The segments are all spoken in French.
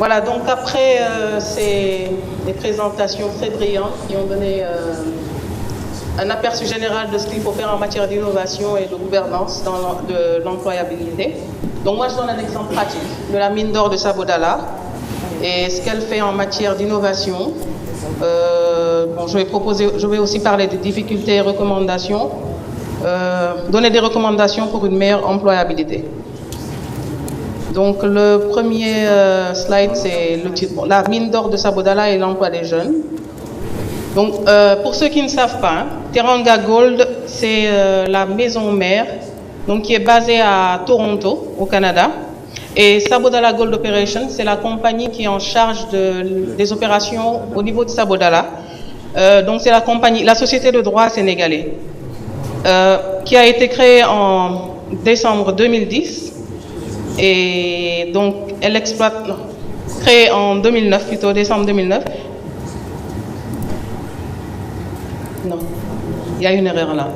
Voilà, donc après des présentations très brillantes qui ont donné un aperçu général de ce qu'il faut faire en matière d'innovation et de gouvernance de l'employabilité. Donc moi, je donne un exemple pratique de la mine d'or de Sabodala et ce qu'elle fait en matière d'innovation. Je vais aussi parler des difficultés et recommandations, donner des recommandations pour une meilleure employabilité. Donc le premier slide, c'est le titre, la mine d'or de Sabodala et l'emploi des jeunes. Donc pour ceux qui ne savent pas, Teranga Gold, c'est la maison mère, donc qui est basée à Toronto, au Canada. Et Sabodala Gold Operation, c'est la compagnie qui est en charge des opérations au niveau de Sabodala. Donc c'est la société de droit sénégalais, qui a été créée en décembre 2010. Et donc, elle exploite, créée en 2009, plutôt décembre 2009. Non, il y a une erreur là.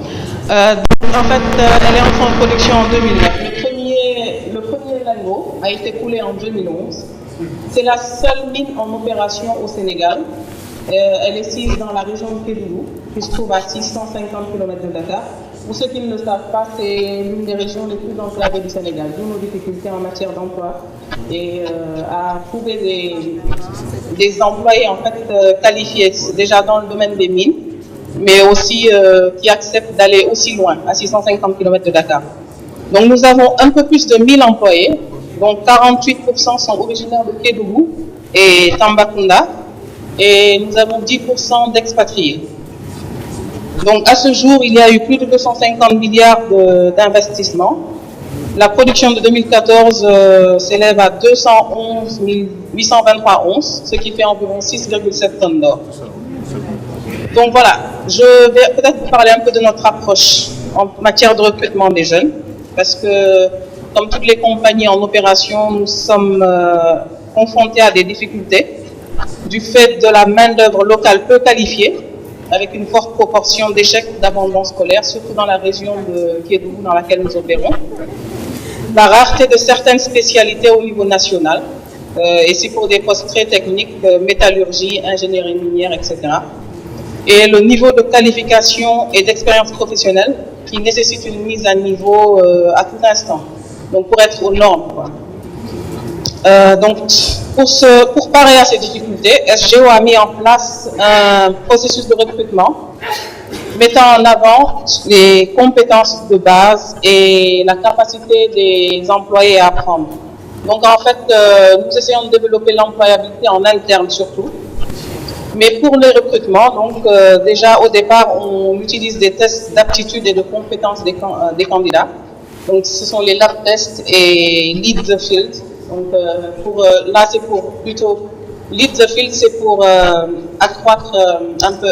En fait, elle est entrée en production en 2009. Le premier lingot a été coulé en 2011. C'est la seule mine en opération au Sénégal. Elle est située dans la région de Kédougou, qui se trouve à 650 km de Dakar. Pour ceux qui ne le savent pas, c'est l'une des régions les plus enclavées du Sénégal, d'où nos difficultés en matière d'emploi et à trouver des employés en fait qualifiés déjà dans le domaine des mines, mais aussi qui acceptent d'aller aussi loin, à 650 km de Dakar. Donc nous avons un peu plus de 1000 employés, dont 48% sont originaires de Kédougou et Tambacounda, et nous avons 10% d'expatriés. Donc à ce jour, il y a eu plus de 250 milliards d'investissements. La production de 2014 s'élève à 211 823 onces, ce qui fait environ 6,7 tonnes d'or. Donc voilà, je vais peut-être vous parler un peu de notre approche en matière de recrutement des jeunes, parce que comme toutes les compagnies en opération, nous sommes confrontés à des difficultés du fait de la main-d'œuvre locale peu qualifiée, avec une forte proportion d'échecs d'abandon scolaire, surtout dans la région de Kédougou dans laquelle nous opérons. La rareté de certaines spécialités au niveau national, et c'est pour des postes très techniques, métallurgie, ingénierie minière, etc. Et le niveau de qualification et d'expérience professionnelle qui nécessite une mise à niveau à tout instant, donc pour être aux normes, quoi. Donc, pour parer à ces difficultés, SGO a mis en place un processus de recrutement mettant en avant les compétences de base et la capacité des employés à apprendre. Donc, en fait, nous essayons de développer l'employabilité en interne surtout. Mais pour les recrutements, donc, déjà au départ, on utilise des tests d'aptitude et de compétences des candidats. Donc, ce sont les lab tests et lead the field. Donc, là, c'est pour plutôt lead the field, c'est pour accroître un peu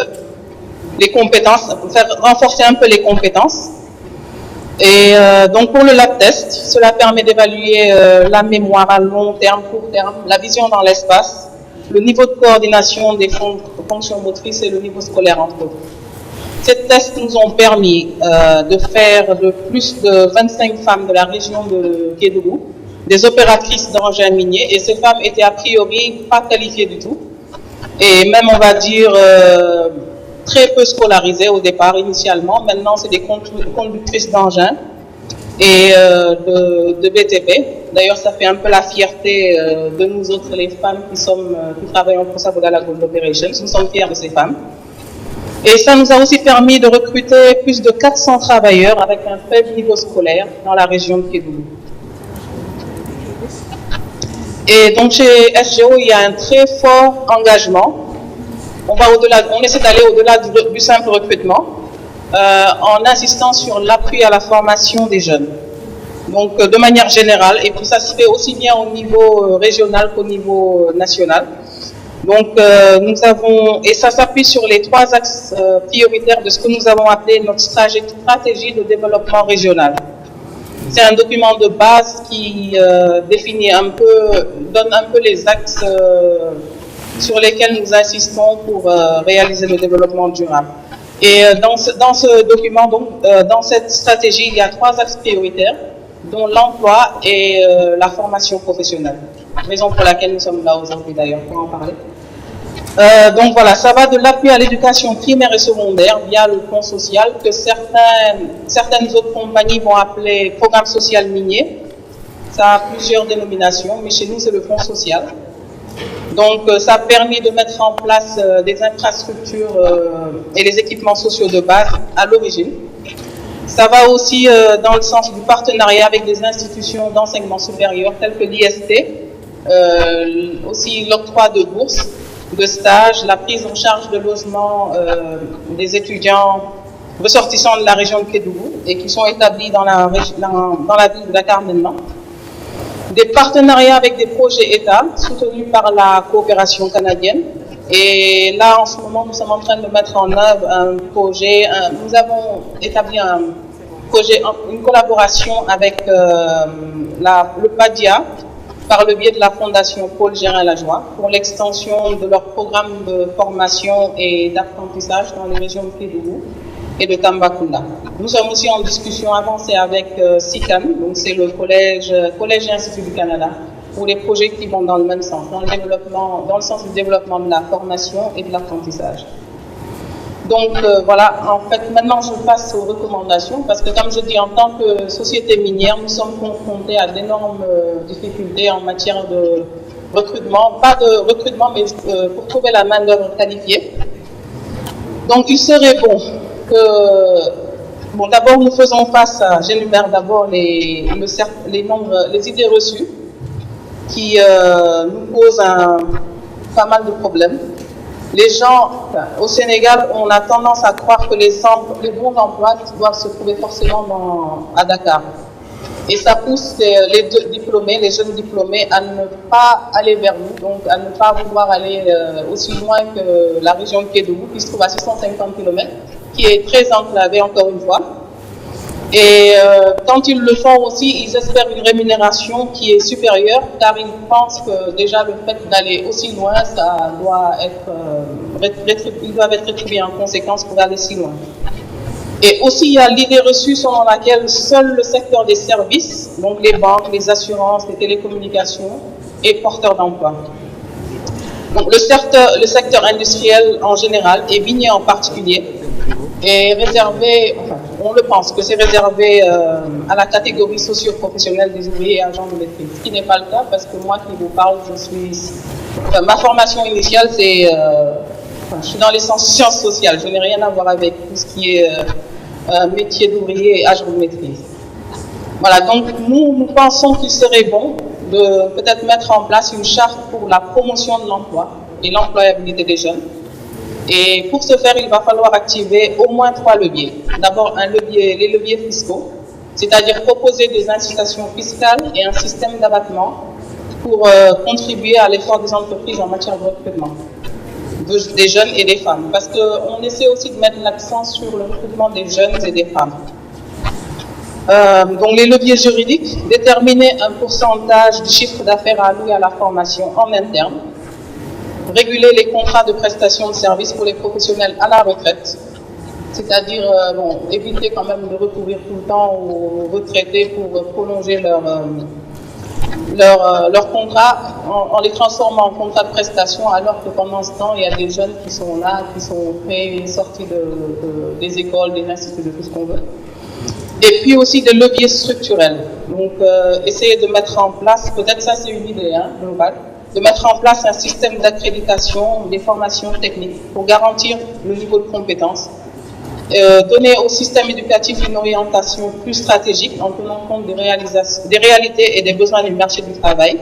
les compétences, faire renforcer un peu les compétences. Et donc, pour le lab test, cela permet d'évaluer la mémoire à long terme, court terme, la vision dans l'espace, le niveau de coordination des fonctions motrices et le niveau scolaire entre autres. Ces tests nous ont permis de faire de plus de 25 femmes de la région de Kédougou des opératrices d'engins miniers, et ces femmes étaient a priori pas qualifiées du tout, et même on va dire très peu scolarisées au départ initialement. Maintenant c'est des conductrices d'engins et de BTP. D'ailleurs ça fait un peu la fierté de nous autres les femmes qui travaillons pour Sabodala Gold Operations. Nous sommes fiers de ces femmes. Et ça nous a aussi permis de recruter plus de 400 travailleurs avec un faible niveau scolaire dans la région de Kédougou. Et donc chez SGO, il y a un très fort engagement. On essaie d'aller au-delà du simple recrutement en insistant sur l'appui à la formation des jeunes. Donc de manière générale, et puis ça se fait aussi bien au niveau régional qu'au niveau national. Donc et ça s'appuie sur les 3 axes prioritaires de ce que nous avons appelé notre stratégie de développement régional. C'est un document de base qui donne un peu les axes sur lesquels nous insistons pour réaliser le développement durable. Et dans ce document, donc, dans cette stratégie, il y a 3 axes prioritaires, dont l'emploi et la formation professionnelle. raison pour laquelle nous sommes là aujourd'hui d'ailleurs pour en parler. Donc voilà, ça va de l'appui à l'éducation primaire et secondaire via le fonds social que certaines autres compagnies vont appeler programme social minier. Ça a plusieurs dénominations, mais chez nous c'est le fonds social. Donc ça a permis de mettre en place des infrastructures et des équipements sociaux de base à l'origine. Ça va aussi dans le sens du partenariat avec des institutions d'enseignement supérieur telles que l'IST, aussi l'octroi de bourses, de stages, la prise en charge de logement des étudiants ressortissants de la région de Kédougou et qui sont établis dans la ville de Dakar maintenant. Des partenariats avec des projets État soutenus par la coopération canadienne. Et là, en ce moment, nous sommes en train de mettre en œuvre un projet. Nous avons établi un projet, une collaboration avec le PADIA par le biais de la Fondation Paul Gérin-Lajoie pour l'extension de leur programme de formation et d'apprentissage dans les régions de Kédougou et de Tambacounda. Nous sommes aussi en discussion avancée avec SICAN, donc c'est le collège et Institut du Canada, pour les projets qui vont dans le même sens, dans le sens du développement de la formation et de l'apprentissage. Donc voilà, en fait, maintenant je passe aux recommandations, parce que comme je dis, en tant que société minière, nous sommes confrontés à d'énormes difficultés en matière de recrutement, pas de recrutement, mais pour trouver la main-d'œuvre qualifiée. Donc il serait bon que, d'abord nous faisons face à, j'énumère d'abord les idées reçues qui nous posent pas mal de problèmes. Les gens, au Sénégal, on a tendance à croire que les bons emplois doivent se trouver forcément à Dakar. Et ça pousse les jeunes diplômés à ne pas aller vers nous, donc à ne pas vouloir aller aussi loin que la région de Kédougou, qui se trouve à 650 km, qui est très enclavée encore une fois. Et quand ils le font aussi, ils espèrent une rémunération qui est supérieure, car ils pensent que déjà le fait d'aller aussi loin, ils doivent être rétribués en conséquence pour aller si loin. Et aussi, il y a l'idée reçue selon laquelle seul le secteur des services, donc les banques, les assurances, les télécommunications, est porteur d'emploi. Donc le secteur industriel en général et minier en particulier est réservé, on le pense que c'est réservé à la catégorie socio-professionnelle des ouvriers et agents de maîtrise, ce qui n'est pas le cas parce que moi qui vous parle, ma formation initiale c'est, je suis dans les sciences sociales, je n'ai rien à voir avec tout ce qui est métier d'ouvrier et agent de maîtrise. Voilà, donc nous pensons qu'il serait bon de peut-être mettre en place une charte pour la promotion de l'emploi et l'employabilité des jeunes. Et pour ce faire, il va falloir activer au moins 3 leviers. D'abord, les leviers fiscaux, c'est-à-dire proposer des incitations fiscales et un système d'abattement pour contribuer à l'effort des entreprises en matière de recrutement des jeunes et des femmes. Parce qu'on essaie aussi de mettre l'accent sur le recrutement des jeunes et des femmes. Donc les leviers juridiques, déterminer un pourcentage du chiffre d'affaires alloué à la formation en interne, réguler les contrats de prestation de services pour les professionnels à la retraite, c'est-à-dire éviter quand même de recourir tout le temps aux retraités pour prolonger leur contrat en les transformant en contrat de prestation, alors que pendant ce temps, il y a des jeunes qui sont là, qui sont prêts, sortis des écoles, des instituts, de tout ce qu'on veut. Et puis aussi des leviers structurels. Donc essayer de mettre en place, peut-être ça c'est une idée globale, de mettre en place un système d'accréditation des formations techniques pour garantir le niveau de compétence. Donner au système éducatif une orientation plus stratégique en tenant compte des réalités et des besoins du marché du travail.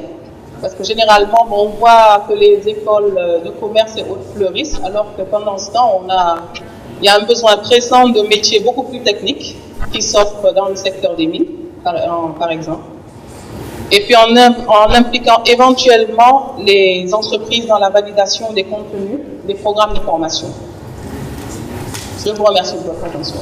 Parce que généralement, on voit que les écoles de commerce et autres fleurissent, alors que pendant ce temps, il y a un besoin pressant de métiers beaucoup plus techniques qui s'offrent dans le secteur des mines, par exemple. Et puis en impliquant éventuellement les entreprises dans la validation des contenus des programmes de formation. Je vous remercie de votre attention.